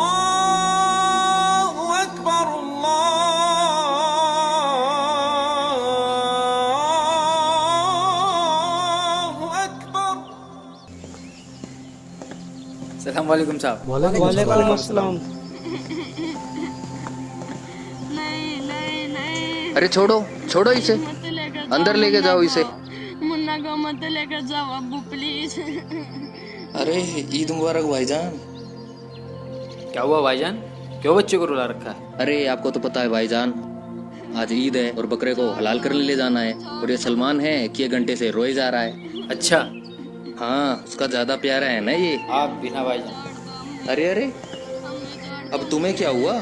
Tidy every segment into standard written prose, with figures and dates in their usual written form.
अल्लाहु अकबर अल्लाहु अकबर। सलाम वालेकुम साहब। वालेकुम अस्सलाम। अरे छोड़ो छोड़ो इसे, अंदर लेके जाओ इसे। मुन्ना को मत लेकर जाओ अब्बू प्लीज। अरे ईद मुबारक भाईजान। क्या हुआ भाईजान, क्यों बच्चे को रुला रखा है? अरे आपको तो पता है भाईजान, आज ईद है और बकरे को हलाल करने ले जाना है, और ये सलमान है कि 1 घंटे से रोए जा रहा है। अच्छा, हाँ उसका ज्यादा प्यारा है ना ये। आप बिना भाईजान। अरे अरे अब तुम्हें क्या हुआ?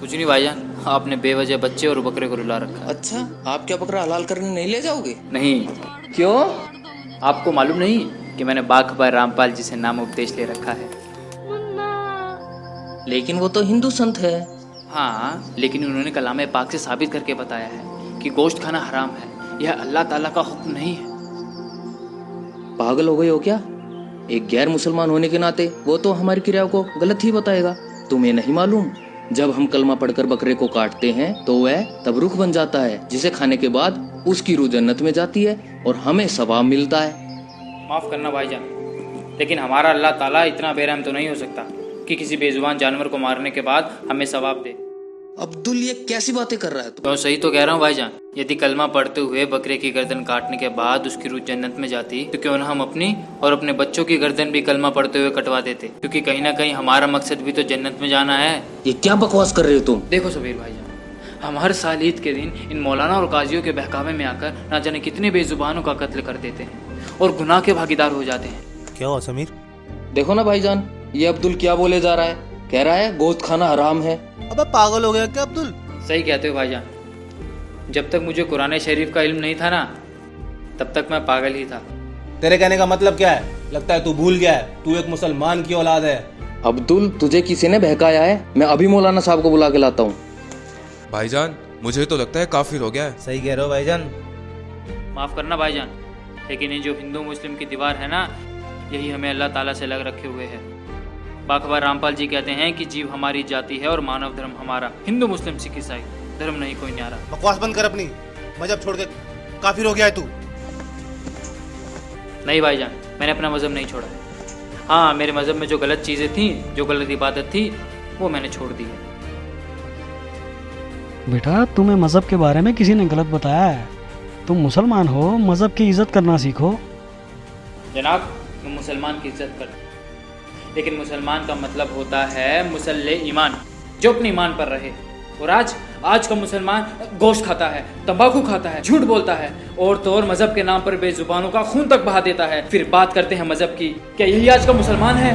कुछ नहीं भाईजान, आपने बेवजह बच्चे और बकरे को रुला रखा है। अच्छा, आप क्या बकरा हलाल करने नहीं ले जाओगे? नहीं, क्यों? आपको मालूम नहीं कि मैंने बाखबर रामपाल जी से नाम उपदेश ले रखा है? लेकिन वो तो हिंदू संत है। हाँ, लेकिन उन्होंने कलाम पाक से साबित करके बताया है कि गोश्त खाना हराम है। यह अल्लाह ताला का हुक्म नहीं है। पागल हो गए हो क्या? एक गैर मुसलमान होने के नाते वो तो हमारी क्रियाओं को गलत ही बताएगा। तुम्हें नहीं मालूम, जब हम कलमा पढ़कर बकरे को काटते हैं तो वह तबरुख बन जाता है, जिसे खाने के बाद उसकी रूह जन्नत में जाती है और हमें सवाब मिलता है। माफ़ करना भाईजान, लेकिन हमारा अल्लाह ताला इतना बेरहम तो नहीं हो सकता कि किसी बेजुबान जानवर को मारने के बाद हमें सवाब दे। अब्दुल ये कैसी बातें कर रहा है तू? तो सही तो कह रहा हूँ भाईजान। यदि कलमा पढ़ते हुए बकरे की गर्दन काटने के बाद उसकी रूह जन्नत में जाती तो क्यों ना हम अपनी और अपने बच्चों की गर्दन भी कलमा पढ़ते हुए कटवा देते, क्योंकि कहीं ना कहीं हमारा मकसद भी तो जन्नत में जाना है। ये क्या बकवास कर रहे हो तुम? देखो सबीर भाईजान, हम हर साल ईद के दिन इन मौलाना और काजियों के बहकावे में आकर ना जाने कितने बेजुबानों का कत्ल कर देते हैं और गुनाह के भागीदार हो जाते हैं। क्या हुआ समीर? देखो ना भाईजान, ये अब्दुल क्या बोले जा रहा है। कह रहा है गोश्त खाना हराम है। अबे पागल हो गया क्या अब्दुल? सही कहते हो भाईजान, जब तक मुझे कुरान शरीफ का इल्म नहीं था ना, तब तक मैं पागल ही था। तेरे कहने का मतलब क्या है? लगता है तू भूल गया है, तू एक मुसलमान की औलाद है। अब्दुल तुझे किसी ने बहकाया है? मैं अभी मौलाना साहब को बुला के लाता हूँ। भाईजान मुझे तो लगता है काफिर हो गया है। सही कह रहे हो भाईजान। माफ़ करना भाईजान, लेकिन ये जो हिंदू मुस्लिम की दीवार है ना, यही हमें अल्लाह ताला से लग रखे हुए है। बाखबर रामपाल जी कहते हैं कि जीव हमारी जाति है और मानव धर्म हमारा। हिंदू मुस्लिम सिख ईसाई धर्म नहीं कोई न्यारा। बकवास बंद कर अपनी, मजहब छोड़ के काफिर हो गया है तू। नहीं भाईजान, मैंने अपना मज़हब नहीं छोड़ा। हाँ, मेरे मज़हब में जो गलत चीज़ें थी, जो गलत इबादत थी, वो मैंने छोड़ दी है। बेटा, तुम्हें मज़हब के बारे में किसी ने गलत बताया है। तुम मुसलमान हो, मज़हब की इज्जत करना सीखो। जनाब, मैं मुसलमान की इज्जत करता हूँ, लेकिन मुसलमान का मतलब होता है मुसल्ले ईमान, जो अपने ईमान पर रहे। और आज का मुसलमान गोश्त खाता है, तंबाकू खाता है, झूठ बोलता है, और तो और मजहब के नाम पर बेजुबानों का खून तक बहा देता है। फिर बात करते हैं मजहब की। क्या यही आज का मुसलमान है?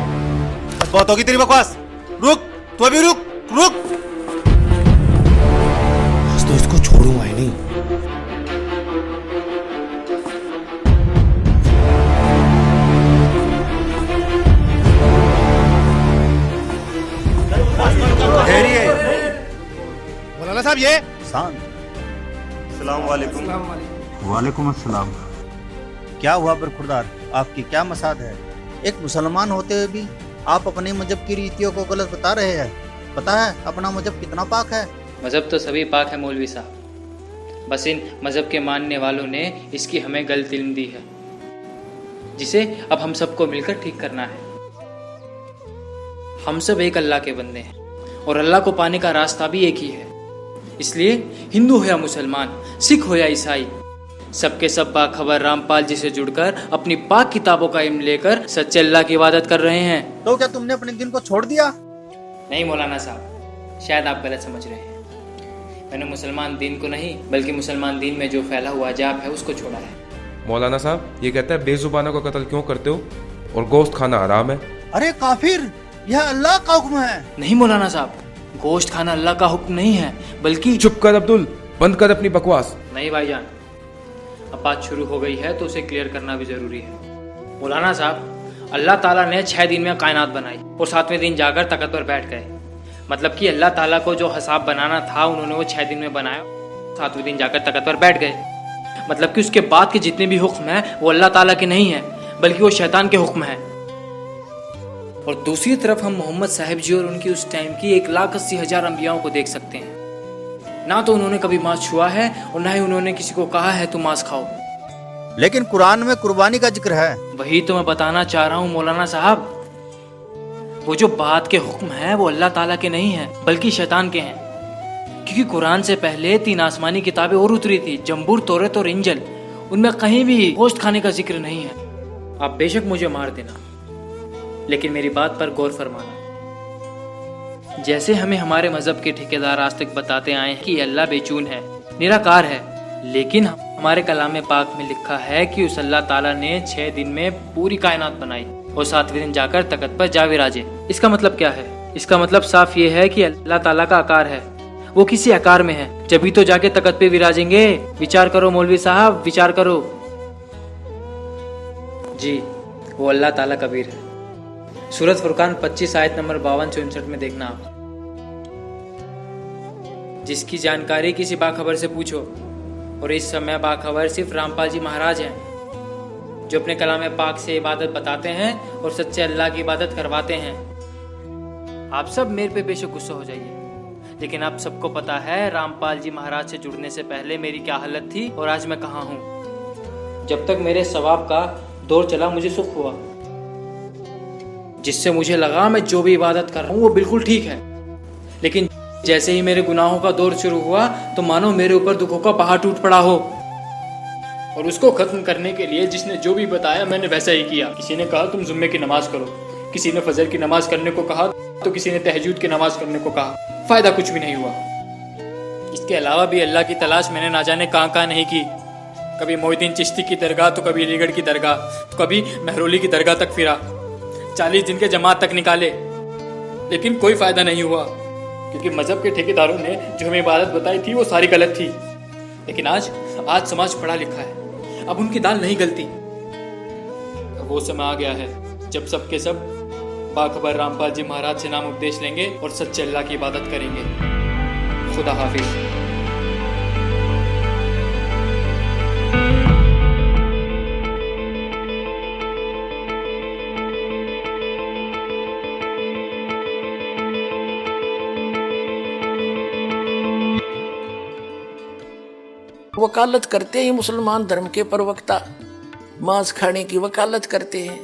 बहुत होगी तेरी बकवास। रुक, तू अभी रुक रुक। आज तो इसको छोड़ूंगा ही नहीं। मौलाना साहब ये अस्सलाम वालेकुम। वालेकुम अस्सलाम। क्या हुआ बरखुरदार, आपकी क्या मसाद है? एक मुसलमान होते हुए भी आप अपने मजहब की रीतियों को गलत बता रहे हैं। पता है अपना मजहब कितना पाक है? मजहब तो सभी पाक है मौलवी साहब, बस इन मजहब के मानने वालों ने इसकी हमें गलत इल्म दी है, जिसे अब हम सबको मिलकर ठीक करना है। हम सब एक अल्लाह के बंदे हैं और अल्लाह को पाने का रास्ता भी एक ही है। इसलिए हिंदू हो या मुसलमान, सिख हो या ईसाई, सबके सब बाखबर रामपाल जी से जुड़कर अपनी पाक किताबों का इल्म लेकर सच्चे अल्लाह की इबादत कर रहे हैं। तो क्या तुमने अपने दिन को छोड़ दिया? नहीं मौलाना साहब, शायद आप गलत समझ रहे हैं। मैंने मुसलमान दीन को नहीं, बल्कि मुसलमान दीन में जो फैला हुआ अजाब है उसको छोड़ा है। मौलाना साहब ये कहता है बेजुबानों का कत्ल क्यों करते हो और गोश्त खाना हराम है। अरे काफिर, यह अल्लाह का हुक्म है। नहीं मौलाना साहब, गोश्त खाना अल्लाह का हुक्म नहीं है, बल्कि चुप कर अब्दुल, बंद कर अपनी बकवास। नहीं भाईजान, अब बात शुरू हो गई है तो उसे क्लियर करना भी जरूरी है। मौलाना साहब, अल्लाह ताला ने 6 दिन में कायनात बनाई और 7वें दिन जाकर तख्त पर बैठ गए। मतलब कि अल्लाह ताला को जो हिसाब बनाना था उन्होंने वो 6 दिन में बनाया, 7वें दिन जाकर तख्त पर बैठ गए। मतलब कि उसके बाद के जितने भी हुक्म हैं वो अल्लाह ताला के नहीं है, बल्कि वो शैतान के हुक्म है। और दूसरी तरफ हम मोहम्मद साहिब जी और उनकी उस टाइम की 1,80,000 अंबियाओं को देख सकते हैं। ना तो उन्होंने कभी मांस छुआ है और ना ही उन्होंने किसी को कहा है तुम मांस खाओ। लेकिन कुरान में कुर्बानी का जिक्र है। वही तो मैं बताना चाह रहा हूँ मौलाना साहब, वो जो बात के हुक्म है वो अल्लाह ताला के नहीं है बल्कि शैतान के हैं। क्योंकि कुरान से पहले 3 आसमानी किताबें और उतरी थी, जंबूर, तौरात और इंजिल। उनमें कहीं भी गोश्त खाने का जिक्र नहीं है। आप बेशक मुझे मार देना, लेकिन मेरी बात पर गौर फरमाना। जैसे हमें हमारे मजहब के ठेकेदार आज तक बताते आए हैं कि अल्लाह बेचून है, निराकार है, लेकिन हमारे कलाम पाक में लिखा है कि उस अल्लाह ताला ने 6 दिन में पूरी कायनात बनाई और 7वें दिन जाकर तख्त पर जा विराजे। इसका मतलब क्या है? इसका मतलब साफ ये है कि अल्लाह ताला का आकार है, वो किसी आकार में है, जभी तो जाके तख्त पे विराजेंगे। विचार करो मौलवी साहब, विचार करो। जी, वो अल्लाह ताला कबीर है। सूरत फुरकान 25 आयत नंबर 52 से 59 में देखना आप। जिसकी जानकारी किसी बाखबर से पूछो, और इस समय बाखबर सिर्फ रामपाल जी महाराज हैं, जो अपने कलाम पाक से इबादत बताते हैं और सच्चे अल्लाह की इबादत करवाते हैं। आप सब मेरे पे बेशक गुस्सा हो जाइए, लेकिन आप सबको पता है रामपाल जी महाराज से जुड़ने से पहले मेरी क्या हालत थी और आज मैं कहाँ हूँ। जब तक मेरे सवाब का दौर चला मुझे सुख हुआ, जिससे मुझे लगा मैं जो भी इबादत कर रहा हूँ वो बिल्कुल ठीक है। लेकिन जैसे ही मेरे गुनाहों का दौर शुरू हुआ तो मानो मेरे ऊपर दुखों का पहाड़ टूट पड़ा हो, और उसको खत्म करने के लिए जिसने जो भी बताया मैंने वैसा ही किया। किसी ने कहा तुम जुम्मे की नमाज करो, किसी ने फजर की नमाज करने को कहा, तो किसी ने तहज्जुद की नमाज करने को कहा। फायदा कुछ भी नहीं हुआ। इसके अलावा भी अल्लाह की तलाश मैंने ना जाने कहाँ नहीं की। कभी मोहिद्दीन चिश्ती की दरगाह, तो कभी अलीगढ़ की दरगाह, तो कभी महरौली की दरगाह तक फिरा। 40 दिन के जमात तक निकाले, लेकिन कोई फायदा नहीं हुआ, क्योंकि मजहब के ठेकेदारों ने जो हमें इबादत बताई थी वो सारी गलत थी। लेकिन आज समाज पढ़ा लिखा है, अब उनकी दाल नहीं गलती। अब वो समय आ गया है जब सबके सब बाखबर रामपाल जी महाराज से नाम उपदेश लेंगे और सच्चे अल्लाह की इबादत करेंगे। खुदा हाफिज। वकालत करते हैं मुसलमान धर्म के प्रवक्ता, मांस खाने की वकालत करते हैं।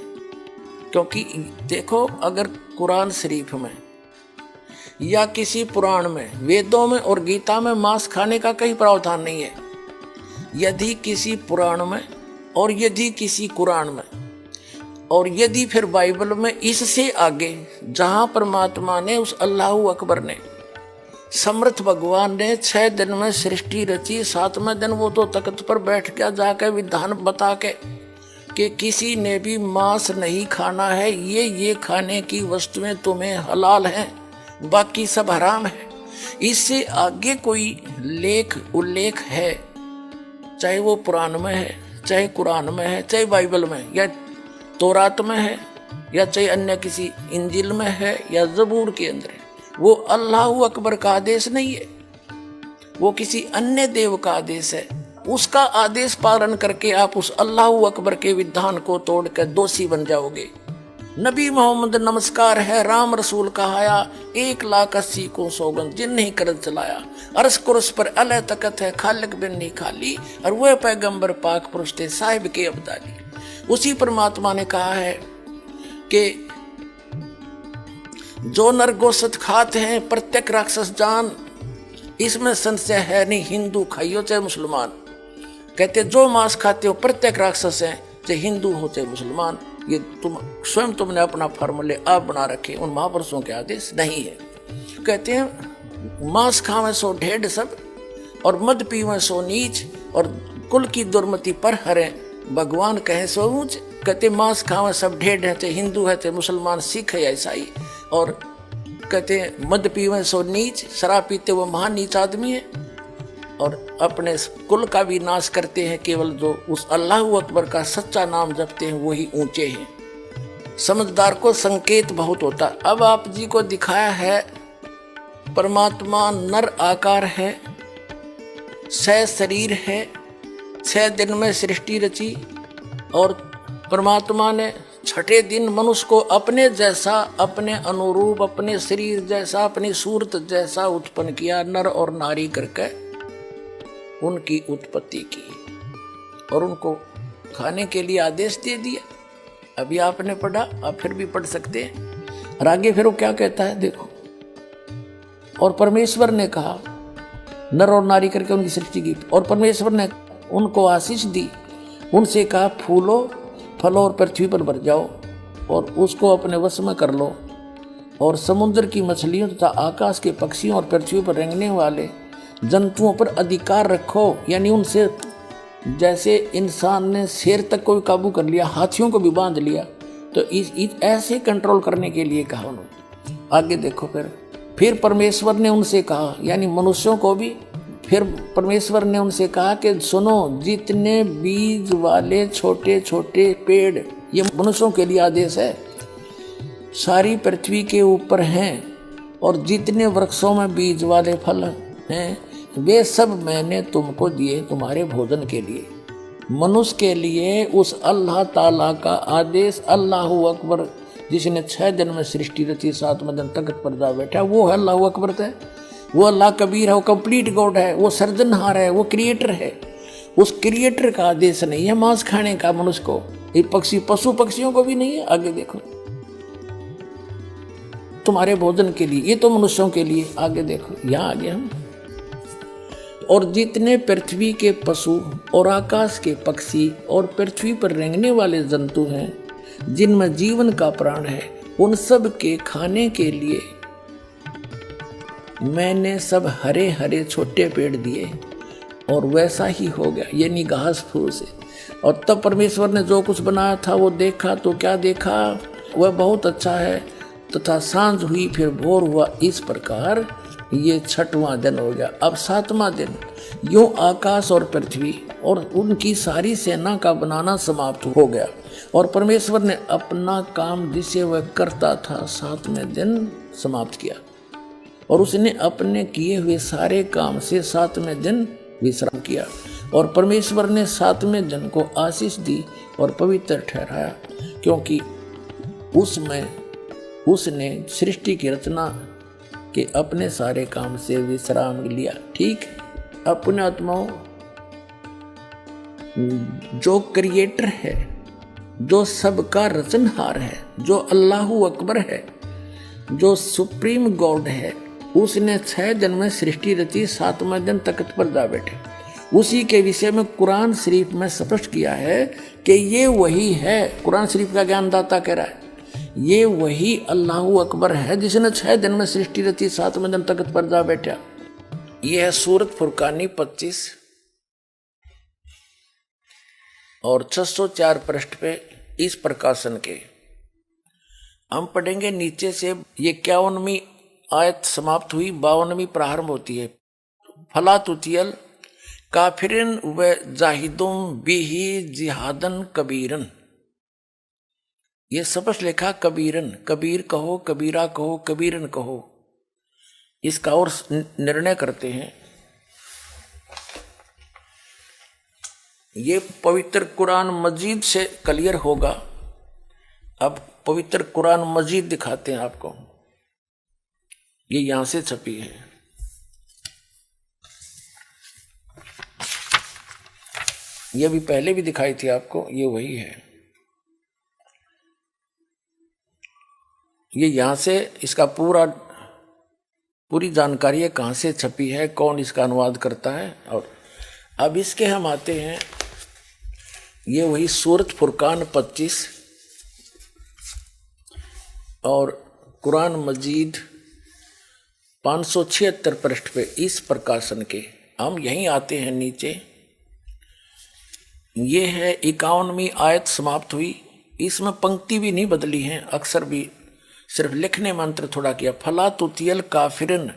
क्योंकि देखो, अगर कुरान शरीफ में या किसी पुराण में, वेदों में और गीता में मांस खाने का कहीं प्रावधान नहीं है। यदि किसी पुराण में और यदि किसी कुरान में और यदि फिर बाइबल में, इससे आगे जहां परमात्मा ने, उस अल्लाह अकबर ने, समर्थ भगवान ने 6 दिन में सृष्टि रची, 7वें दिन वो तो तख्त पर बैठ गया जाकर विधान बता के कि किसी ने भी मांस नहीं खाना है, ये खाने की वस्तुएं तुम्हें हलाल हैं, बाकी सब हराम है। इससे आगे कोई लेख उल्लेख है, चाहे वो पुराण में है, चाहे कुरान में है, चाहे बाइबल में या तौरात में है, या चाहे अन्य किसी इंजिल में है या जबूर के अंदर है, वो अल्लाह अकबर का आदेश नहीं है, वो किसी अन्य देव का आदेश है। उसका आदेश पालन करके आप उस अल्लाह अकबर के विधान को तोड़कर दोषी बन जाओगे। नबी मोहम्मद नमस्कार है, राम रसूल कहाया, 1,80,000 को सौगंध जिन नहीं करत चलाया, अरस कुरस पर अलह तकत है, खालिक बिन नहीं खाली, और वह पैगंबर पाक पुरुष थे साहिब के अब्दाली। उसी परमात्मा ने कहा है कि जो नर गोश्त खाते हैं प्रत्येक राक्षस जान, इसमें संशय है नहीं, हिंदू खाइयो चाहे मुसलमान। कहते जो मांस खाते हो प्रत्येक राक्षस हैं, चाहे हिंदू हो चाहे मुसलमान। ये तुमने अपना फार्मूले आप बना रखे, उन महापुरुषों के आदेश नहीं है। कहते हैं मांस खावे सो ढेढ़ सब, और मद पीवे सो नीच, और कुल की दुर्मति पर हरे, भगवान कहे सो ऊंच। कहते मांस खावे सब ढेढ़ है, चाहे हिंदू है चाहे मुसलमान, सिख है या ईसाई। और कहते हैं मद पीवे सो नीच, शराब पीते वो महान नीच आदमी है, और अपने कुल का भी नाश करते हैं। केवल जो उस अल्लाह अकबर का सच्चा नाम जपते हैं वही ऊंचे हैं। समझदार को संकेत बहुत होता। अब आप जी को दिखाया है परमात्मा नर आकार है, 6 शरीर है, 6 दिन में सृष्टि रची, और परमात्मा ने छठे दिन मनुष्य को अपने जैसा, अपने अनुरूप, अपने शरीर जैसा, अपनी सूरत जैसा उत्पन्न किया, नर और नारी करके उनकी उत्पत्ति की और उनको खाने के लिए आदेश दे दिया। अभी आपने पढ़ा, आप फिर भी पढ़ सकते हैं। और आगे फिर वो क्या कहता है देखो, और परमेश्वर ने कहा, नर और नारी करके उनकी सृष्टि की, और परमेश्वर ने उनको आशीष दी, उनसे कहा फूलो फलो और पृथ्वी पर भर जाओ और उसको अपने वश में कर लो, और समुद्र की मछलियों तथा आकाश के पक्षियों और पृथ्वी पर रेंगने वाले जंतुओं पर अधिकार रखो। यानी उनसे जैसे इंसान ने शेर तक को भी काबू कर लिया, हाथियों को भी बांध लिया, तो इस ऐसे कंट्रोल करने के लिए कहा उन्होंने। आगे देखो, फिर परमेश्वर ने उनसे कहा, यानी मनुष्यों को भी, फिर परमेश्वर ने उनसे कहा कि सुनो, जितने बीज वाले छोटे छोटे पेड़, ये मनुष्यों के लिए आदेश है, सारी पृथ्वी के ऊपर हैं, और जितने वृक्षों में बीज वाले फल हैं, वे सब मैंने तुमको दिए तुम्हारे भोजन के लिए। मनुष्य के लिए उस अल्लाह ताला का आदेश, अल्लाहु अकबर, जिसने 6 दिन में सृष्टि रची, 7वें दिन तख्त पर जा बैठा, वो है अल्लाहु अकबर है। वो अल्लाह कबीर है, वो कंप्लीट गॉड है, वो सर्जनहार है, वो क्रिएटर है। उस क्रिएटर का आदेश नहीं है मांस खाने का मनुष्य को, ये पशु पक्षियों को भी नहीं है। आगे देखो, तुम्हारे भोजन के लिए, ये तो मनुष्यों के लिए। आगे देखो, यहाँ आगे हम, और जितने पृथ्वी के पशु और आकाश के पक्षी और पृथ्वी पर रेंगने वाले जंतु हैं, जिनमें जीवन का प्राण है, उन सब के खाने के लिए मैंने सब हरे हरे छोटे पेड़ दिए, और वैसा ही हो गया, यानी घास फूस से। और तब परमेश्वर ने जो कुछ बनाया था वो देखा, तो क्या देखा, वह बहुत अच्छा है। तथा सांझ हुई, फिर भोर हुआ, इस प्रकार ये 6वां दिन हो गया। अब 7वां दिन, यूं आकाश और पृथ्वी और उनकी सारी सेना का बनाना समाप्त हो गया, और परमेश्वर ने अपना काम जिसे वह करता था 7वें दिन समाप्त किया, और उसने अपने किए हुए सारे काम से 7वें दिन विश्राम किया। और परमेश्वर ने 7वें दिन को आशीष दी और पवित्र ठहराया, क्योंकि उसमें उसने सृष्टि की रचना के अपने सारे काम से विश्राम लिया। ठीक, अपने आत्माओं, जो क्रिएटर है, जो सबका रचनहार है, जो अल्लाहु अकबर है, जो सुप्रीम गॉड है, उसने 6 दिन में सृष्टि रची, 7वें दिन तख्त पर जा बैठे। उसी के विषय में कुरान शरीफ में स्पष्ट किया है कि ये वही है। कुरान शरीफ का ज्ञानदाता कह रहा है, ये वही अल्लाहु अकबर है जिसने 6 दिन में सृष्टि रची, 7वें दिन तख्त पर जा बैठा। यह है सूरत फुरकानी 25 और 604 पृष्ठ पे इस प्रकाशन के हम पढ़ेंगे नीचे से। ये 51वीं आयत समाप्त हुई, 52वीं प्रारंभ होती है। फला तुतियल काफिरन व जाहिदुम बिही जिहादन कबीरन। ये स्पष्ट लिखा कबीरन, कबीर कहो, कबीरा कहो, कबीरन कहो। इसका और निर्णय करते हैं। ये पवित्र कुरान मजीद से क्लियर होगा। अब पवित्र कुरान मजीद दिखाते हैं आपको। ये यहां से छपी है। ये भी पहले भी दिखाई थी आपको, ये वही है। ये यहां से इसका पूरी जानकारी है, कहां से छपी है, कौन इसका अनुवाद करता है। और अब इसके हम आते हैं, ये वही सूरत फुरकान 25 और कुरान मजीद 576 पृष्ठ पे इस प्रकाशन के हम यहीं आते हैं नीचे। ये है 51वीं आयत समाप्त हुई। इसमें पंक्ति भी नहीं बदली है, अक्सर भी सिर्फ लिखने मंत्र थोड़ा किया। फला तुतियल काफिरन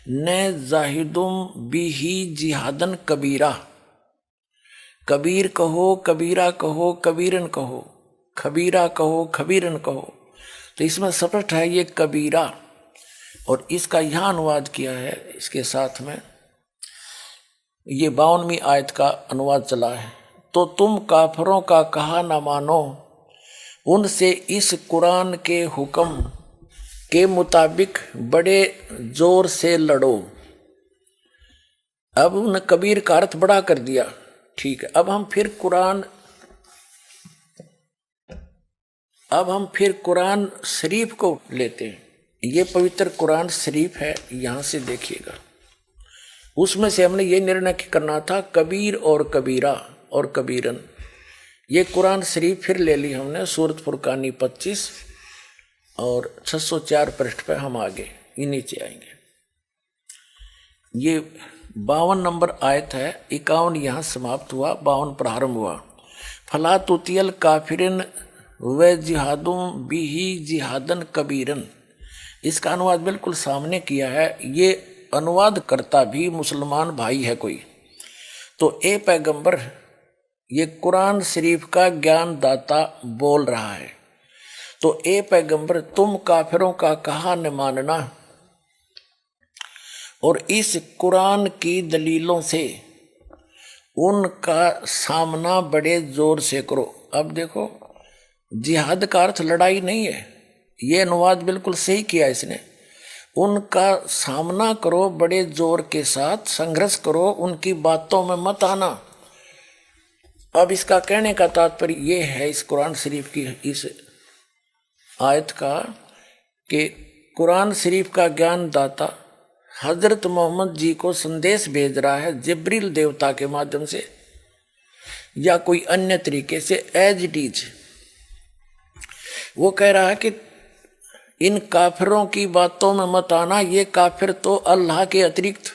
न जाहिदुम बिही जिहादन कबीरा। कबीर कहो, कबीरा कहो, कबीरन कहो, खबीरा कहो, खबीरन कहो। तो इसमें स्पष्ट है ये कबीरा, और इसका यहाँ अनुवाद किया है इसके साथ में। ये 52वीं आयत का अनुवाद चला है। तो तुम काफरों का कहा न मानो, उनसे इस कुरान के हुक्म के मुताबिक बड़े जोर से लड़ो। अब उन कबीर का अर्थ बड़ा कर दिया, ठीक है। अब हम फिर कुरान शरीफ को लेते हैं। ये पवित्र कुरान शरीफ है, यहाँ से देखिएगा। उसमें से हमने ये निर्णय करना था कबीर और कबीरा और कबीरन। ये कुरान शरीफ फिर ले ली हमने, सूरत फुरकानी 25 और 604 पृष्ठ पे हम आगे ये नीचे आएंगे। ये 52 नंबर आयत है, 51 यहाँ समाप्त हुआ, 52 प्रारंभ हुआ। फला तुतियल काफिरिन व जिहादों बिही जिहादन कबीरन। इसका अनुवाद बिल्कुल सामने किया है। ये अनुवाद करता भी मुसलमान भाई है कोई तो ए पैगंबर, ये कुरान शरीफ का ज्ञान दाता बोल रहा है। तो ए पैगंबर, तुम काफिरों का कहा न मानना और इस कुरान की दलीलों से उनका सामना बड़े जोर से करो। अब देखो, जिहाद का अर्थ लड़ाई नहीं है, ये अनुवाद बिल्कुल सही किया इसने। उनका सामना करो बड़े जोर के साथ, संघर्ष करो, उनकी बातों में मत आना। अब इसका कहने का तात्पर्य ये है इस कुरान शरीफ की इस आयत का कि कुरान शरीफ का ज्ञान दाता हजरत मोहम्मद जी को संदेश भेज रहा है जिब्रील देवता के माध्यम से या कोई अन्य तरीके से, एज इट इज। वो कह रहा है कि इन काफिरों की बातों में मत आना। ये काफिर तो अल्लाह के अतिरिक्त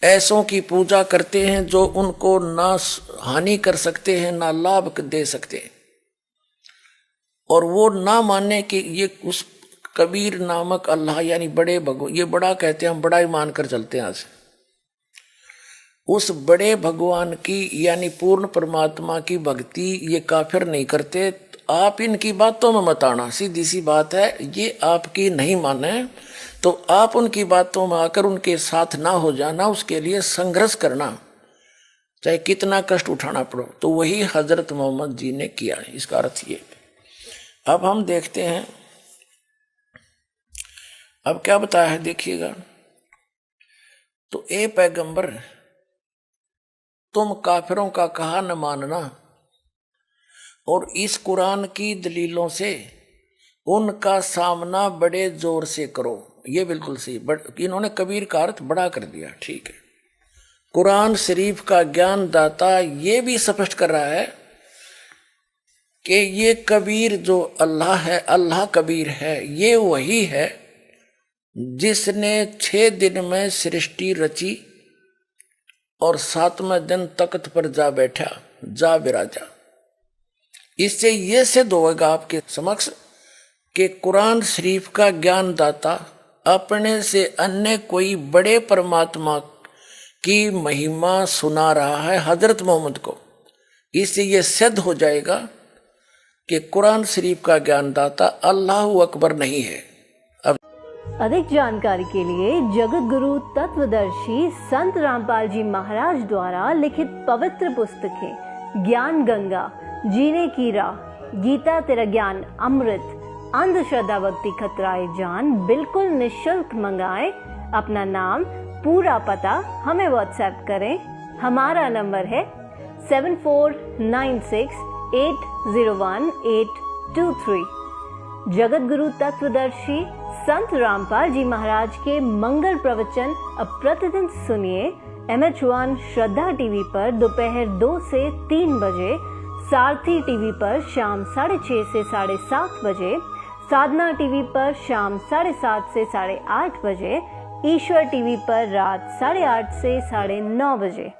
ऐसों की पूजा करते हैं जो उनको ना हानि कर सकते हैं ना लाभ दे सकते हैं, और वो ना मानने कि ये उस कबीर नामक अल्लाह यानी बड़े भगवान, ये बड़ा कहते हैं, हम बड़ा ही मान कर चलते हैं आज, उस बड़े भगवान की यानी पूर्ण परमात्मा की भक्ति ये काफिर नहीं करते। आप इनकी बातों में मत आना, सीधी सी बात है। ये आपकी नहीं माने तो आप उनकी बातों में आकर उनके साथ ना हो जाना, उसके लिए संघर्ष करना, चाहे कितना कष्ट उठाना पड़ो। तो वही हजरत मोहम्मद जी ने किया है, इसका अर्थ ये। अब हम देखते हैं अब क्या बताया है, देखिएगा। तो ए पैगंबर, तुम काफिरों का कहा न मानना और इस कुरान की दलीलों से उनका सामना बड़े जोर से करो। ये बिल्कुल सही, इन्होंने कबीर का अर्थ बड़ा कर दिया, ठीक है। कुरान शरीफ का ज्ञान दाता ये भी स्पष्ट कर रहा है कि ये कबीर जो अल्लाह है, अल्लाह कबीर है, ये वही है जिसने 6 दिन में सृष्टि रची और 7वें दिन तख्त पर जा बैठा, जा विराजा। इससे ये सिद्ध होगा आपके समक्ष कि कुरान शरीफ का ज्ञान दाता अपने से अन्य कोई बड़े परमात्मा की महिमा सुना रहा है हजरत मोहम्मद को। इससे ये सिद्ध हो जाएगा कि कुरान शरीफ का ज्ञान दाता अल्लाह अकबर नहीं है। अधिक जानकारी के लिए जगत गुरु तत्वदर्शी संत रामपाल जी महाराज द्वारा लिखित पवित्र पुस्तकें ज्ञान गंगा, जीने की राह, गीता तेरा ज्ञान अमृत, अंधश्रद्धा भक्ति खतराए जान बिल्कुल निःशुल्क मंगाएं। अपना नाम, पूरा पता हमें व्हाट्सएप करें। हमारा नंबर है 7496801823। जगत गुरु तत्वदर्शी संत रामपाल जी महाराज के मंगल प्रवचन अब प्रतिदिन सुनिए MH1 श्रद्धा टीवी पर दोपहर 2 से 3 बजे, सारथी टीवी पर शाम 6:30 से 7:30 बजे, साधना टीवी पर शाम 7:30 से 8:30 बजे, ईश्वर टीवी पर रात 8:30 से 9:30 बजे।